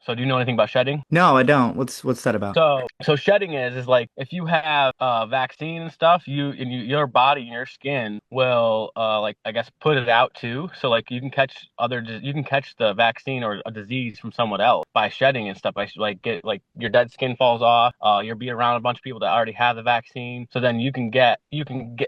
So do you know anything about shedding? No, I don't. What's that about? So shedding is like if you have vaccine and stuff, your body and your skin will like I guess put it out too. So like you can catch the vaccine or a disease from someone else by shedding and stuff. By like get like your dead skin falls off. You'll be around a bunch of people that already have the vaccine. So then you can get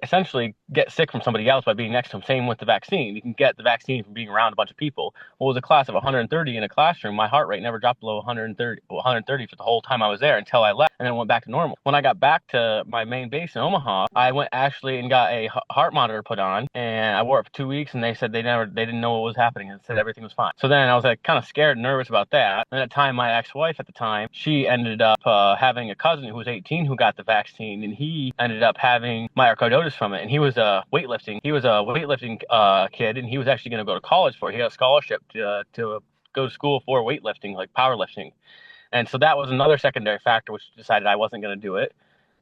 essentially get sick from somebody else by being next to them. Same with the vaccine. You can get the vaccine from being around a bunch of people. Well, it was a class of 130 in a classroom. My heart rate never dropped below 130 for the whole time I was there until I left, and then it went back to normal. When I got back to my main base in Omaha, I went actually and got a heart monitor put on, and I wore it for 2 weeks, and they said they didn't know what was happening, and said everything was fine. So then I was like kind of scared and nervous about that. And at the time, my ex-wife at the time, she ended up having a cousin who was 18 who got the vaccine, and he ended up having myocarditis from it, and he was a weightlifting kid, and he was actually going to go to college for it. He got a scholarship to go to school for weightlifting, like powerlifting. And so that was another secondary factor, which decided I wasn't going to do it.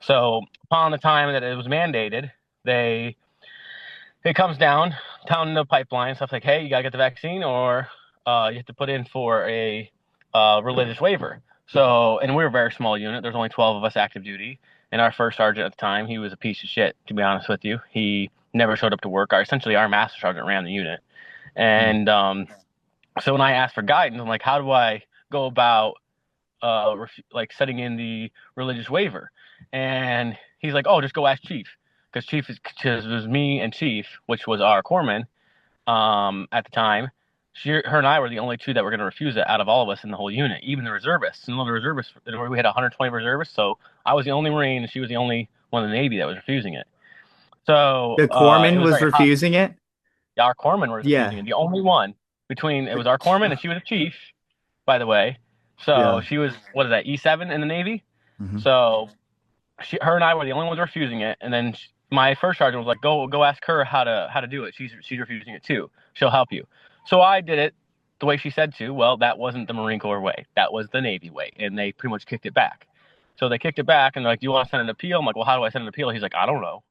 So upon the time that it was mandated, they it comes down the pipeline stuff like, hey, you gotta get the vaccine, or you have to put in for a religious waiver. So, and we were a very small unit. There's only 12 of us active duty, and our first sergeant at the time, he was a piece of shit. To be honest with you, he never showed up to work. Essentially, our master sergeant ran the unit, Hmm. and so when I asked for guidance, I'm like, how do I go about like setting in the religious waiver? And he's like, oh, just go ask Chief, because Chief is cause it was me and Chief, which was our corpsman at the time. Her and I were the only two that were going to refuse it out of all of us in the whole unit, even the reservists. And the reservists, we had 120 reservists, so I was the only Marine, and she was the only one in the Navy that was refusing it. So The it corpsman was was very hot. refusing it? Our corpsman was refusing Yeah. it. The only one between it was our corpsman, and she was a chief, by the way. So Yeah. she was what is that E7 in the Navy? Hmm. So her and I were the only ones refusing it. And then my first sergeant was like, go ask her how to do it. She's refusing it too. She'll help you. So I did it the way she said to. Well, that wasn't the Marine Corps way. That was the Navy way, and they pretty much kicked it back. So they kicked it back, and they're like, "Do you want to send an appeal?" I'm like, "Well, how do I send an appeal?" He's like, "I don't know."